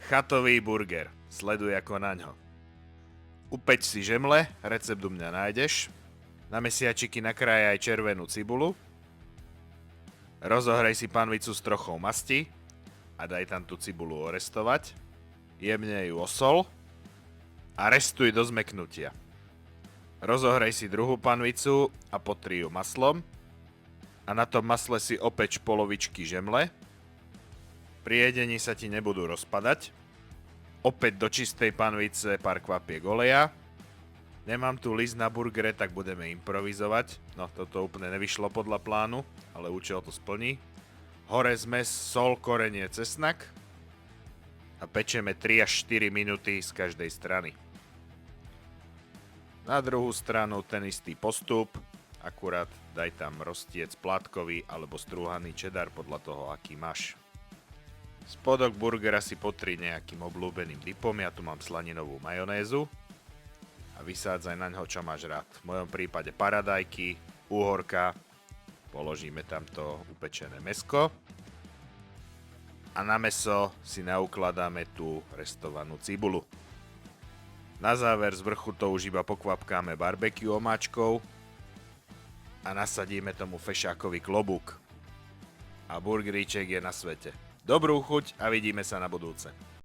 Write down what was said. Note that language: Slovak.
Chatový burger. Sleduj ako naňho. Upeď si žemle, recept u mňa nájdeš. Na mesiačiky nakráj aj červenú cibulu. Rozohrej si panvicu s trochou masti a daj tam tú cibulu orestovať. Jemne ju osol a restuj do zmeknutia. Rozohrej si druhú panvicu a potri ju maslom a na tom masle si opeč polovičky žemle. Pri jedení sa ti nebudú rozpadať. Opäť do čistej panvice pár kvapiek oleja. Nemám tu list na burgere, tak budeme improvizovať. No, toto úplne nevyšlo podľa plánu, ale účel to splní. Hore zmes, sol, korenie, cesnak. A pečeme 3 až 4 minúty z každej strany. Na druhú stranu ten istý postup, akurát daj tam roztiec plátkový alebo strúhaný cheddar podľa toho, aký máš. Spodok burgera si potri nejakým obľúbeným dipom, ja tu mám slaninovú majonézu a vysádzaj na ňo, čo máš rád. V mojom prípade paradajky, úhorka, položíme tam to upečené mäsko a na mäso si naukladáme tú restovanú cibulu. Na záver z vrchu to už iba pokvapkáme barbecue omáčkou a nasadíme tomu fešákový klobúk. A burgeríček je na svete. Dobrú chuť a vidíme sa na budúce.